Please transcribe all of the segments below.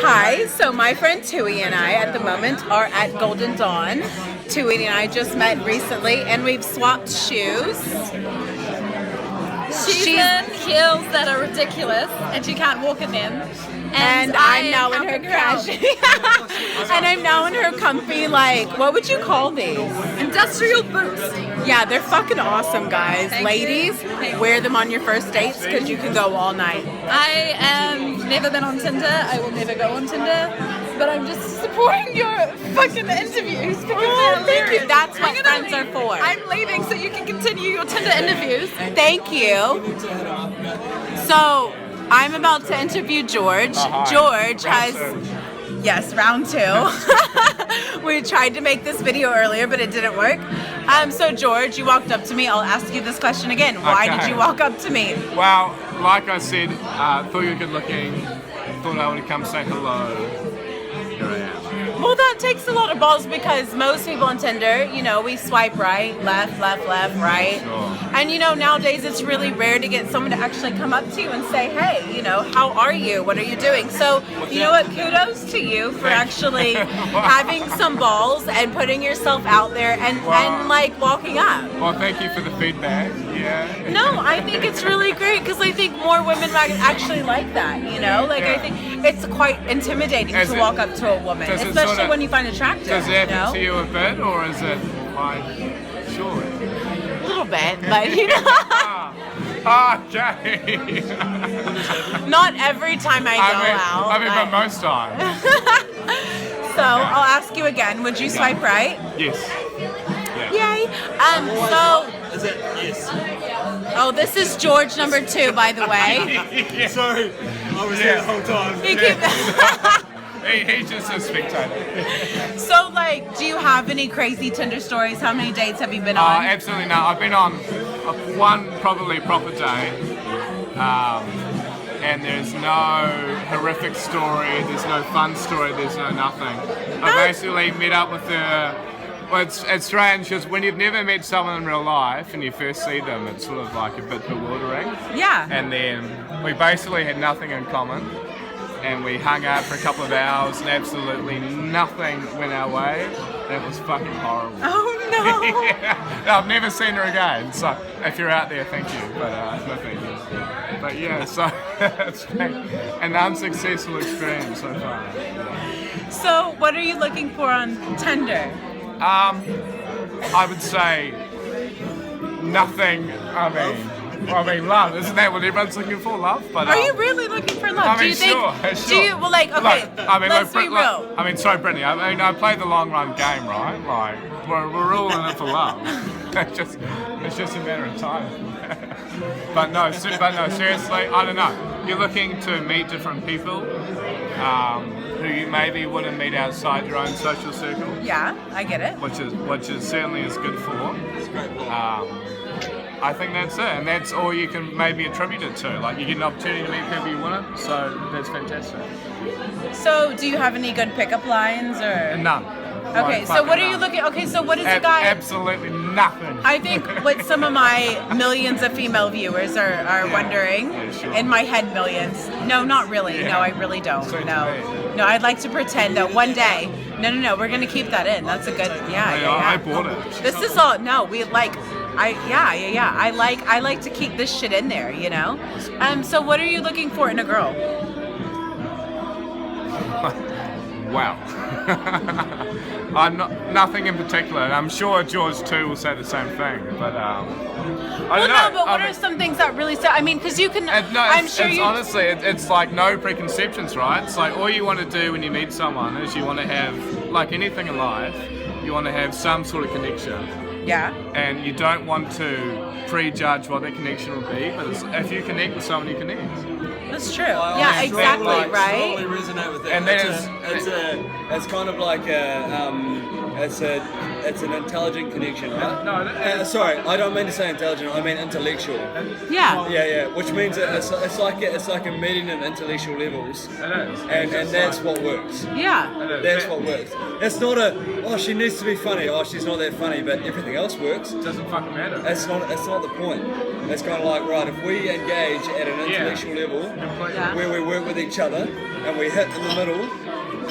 Hi, so my friend Tui and I at the moment are at Golden Dawn. Tui and I just met recently and we've swapped shoes. She's in heels that are ridiculous and she can't walk in them. And I'm now in her crashy. And I'm now in her comfy, like, what would you call these? Industrial boots. Yeah, they're fucking awesome, guys. Thank Ladies, you. wear them on your first dates because you can go all night. I am never been on Tinder. I will never go on Tinder. But I'm just supporting your fucking interviews because they're Thank you. hilarious. That's what Hang on, friends are for. I'm leaving so you can continue your Tinder interviews. Thank you. So, I'm about to interview George. Hi. George Round has... Yes, round two. We tried to make this video earlier, but it didn't work. So George, you walked up to me. I'll ask you this question again. Why did Okay. you walk up to me? Well, like I said, thought you were good looking, thought I would come say hello. Here I am. Well, that takes a lot of balls because most people on Tinder, you know, we swipe right, left, right. Sure. And you know, nowadays it's really rare to get someone to actually come up to you and say, hey, you know, how are you? What are you doing? So, you know what? Kudos to you for actually having some balls and putting yourself out there and like walking up. Well, thank you for the feedback. Yeah. No, I think it's really great because I think more women actually like that, you know? Like, I think it's quite intimidating Is to it- walk up to a woman, does it especially sorta- when you find attractive, Does it you happen know? to you a bit, or is it like, sure? A little bit, but you know, Okay. not every time I go out. I mean, but but- most times. So I'll ask you again. Would you swipe right? Yes. Yeah. Yay! So, Is it? Yes. oh, this is George number 2, by the way. Sorry, I was here the whole time. He keep- He's just a spectator. So, like, do you have any crazy Tinder stories? How many dates have you been on? Absolutely not. I've been on one probably proper day, and there's no horrific story, there's no fun story, there's no nothing. I basically met up with her. Well, it's strange because when you've never met someone in real life and you first see them, it's sort of like a bit bewildering. Yeah. And then we basically had nothing in common. And we hung out for a couple of hours and absolutely nothing went our way. That was fucking horrible. Oh no! Yeah. I've never seen her again, so if you're out there, thank you, but no thank you. But yeah, so it's been an unsuccessful experience so far. So, what are you looking for on Tinder? I would say nothing. I mean, love. Isn't that what everyone's looking for? Love. But Are you really looking for love? I mean, do you think? sure. Do you? Well, like, okay. Let's be real. Sorry, Brittany. I mean, I play the long run game, right? Like, we're all in it for love. it's just a matter of time. but no, seriously, I don't know. You're looking to meet different people who you maybe wouldn't meet outside your own social circle, Yeah, I get it. which is certainly is good for. I think that's it, and that's all you can maybe attribute it to. Like, you get an opportunity to meet people you want, so that's fantastic. So, do you have any good pickup lines or? None. Okay, Like, so what are you fucking looking? Okay, so what is none. a guy? Absolutely nothing. I think what some of my millions of female viewers are wondering, Yeah, sure. in my head millions. No, not really. Yeah. No, I really don't. Same to No, me. no, I'd like to pretend that one day. No, we're gonna keep that in. That's a good. I bought it. This is all. No, we like. I like to keep this shit in there. You know. So what are you looking for in a girl? Wow. I'm nothing in particular, and I'm sure George too will say the same thing. But I don't know. No, but what are some things that really? I mean, because you can. I'm sure you. honestly, it's like no preconceptions, right? It's like all you want to do when you meet someone is you want to have, like anything in life, you want to have some sort of connection. Yeah. And you don't want to prejudge what that connection will be, but if you connect with someone, you connect. That's true. I Yeah, strongly- exactly. Right. Strongly resonate with that. And It's kind of like it's an intelligent connection, right? No, sorry, I don't mean to say intelligent. I mean intellectual. Yeah. Yeah. Which means it's like a meeting in intellectual levels, It is. and that's what works. Yeah. That's what works. It's not she needs to be funny. Oh, she's not that funny, but everything else works. Doesn't fucking matter. It's not the point. It's kind of like, right, if we engage at an intellectual level, Yeah. where we work with each other and we hit in the middle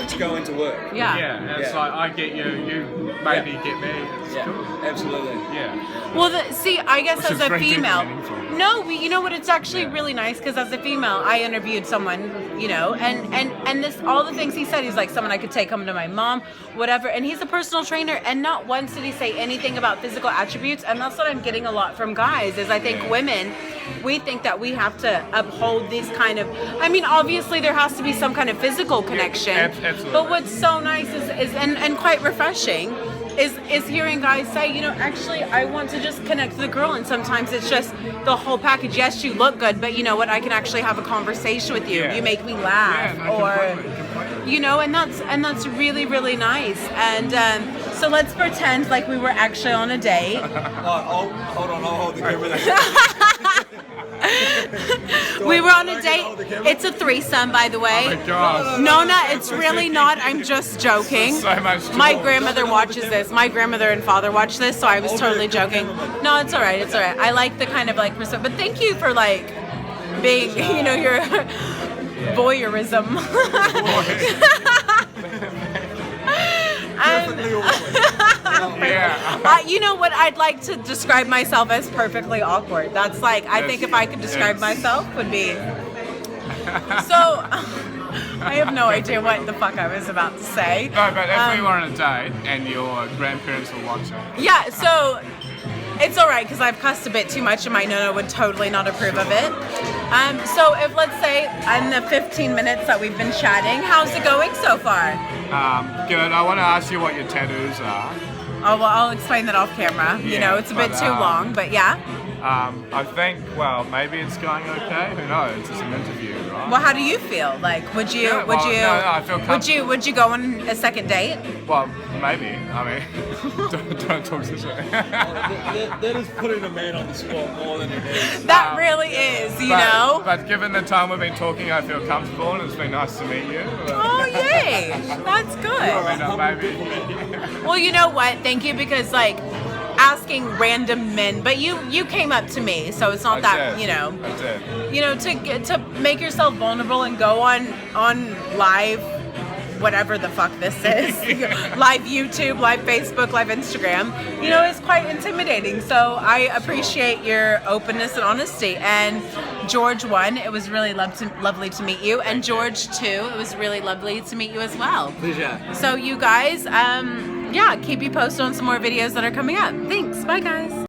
to go into work. Yeah. Yeah, and it's Yeah. like I get you, you maybe get me. It's Yeah, cool. absolutely. Yeah. Well, see, I guess Which as is a very deeply female, meaningful. no, you know what? It's actually Yeah. really nice because as a female, I interviewed someone, you know, and this all the things he said. He's like someone I could take home to my mom, whatever. And he's a personal trainer, and not once did he say anything about physical attributes. And that's what I'm getting a lot from guys. Is I think Yeah. women, we think that we have to uphold these kind of. I mean, obviously there has to be some kind of physical connection. absolutely. But what's so nice is and quite refreshing. Is hearing guys say, you know, actually I want to just connect with a girl, and sometimes it's just the whole package. Yes, you look good, but you know what, I can actually have a conversation with you. Yeah. You make me laugh, Yeah, no, or completely. you know, and that's really, really nice. And so let's pretend like we were actually on a date. Hold on, I'll hold the camera there. We were on Do a I get to date. hold the camera? It's a threesome, by the way. Oh my gosh. No, it's really not. I'm just joking. So much to My watch. grandmother watches this. My grandmother and father watch this, so I was Hold totally it, joking. cameraman. No, it's all right. It's all right. I like the kind of like respect, but thank you for like being, you know, your voyeurism. Perfectly awkward. Yeah. You know what? I'd like to describe myself as perfectly awkward. That's like, I think if I could describe Yes. myself, would be. So, I have no idea what the fuck I was about to say. No, but if we Um, were on a date and your grandparents were watching, Yeah, so it's all right because I've cussed a bit too much, and my nonna would totally not approve of it. So if let's say in the 15 minutes that we've been chatting, how's it going so far? good. I want to ask you what your tattoos are. Oh well, I'll explain that off camera. You Yeah, know, it's a bit but, too long, but yeah. I think, well, maybe it's going okay. Who knows? It's an interview, right? Well, how do you feel? Like, would you, Yeah, would well, you, no, I feel would you go on a second date? Well, maybe. I mean, don't talk to me. That is putting a man on the spot more than it is. That really is, you know. But given the time we've been talking, I feel comfortable, and it's been nice to meet you. Oh yay, that's good. I mean, maybe. Well, you know what? Thank you, because like asking random men, but you came up to me, so it's not that, you know. I did. You know, to make yourself vulnerable and go on live, whatever the fuck this is, live YouTube, live Facebook, live Instagram, you know, it's quite intimidating. So I appreciate your openness and honesty. And George 1, it was really lovely to meet you. And George 2, it was really lovely to meet you as well. Pleasure. So you guys, yeah, keep you posted on some more videos that are coming up. Thanks. Bye, guys.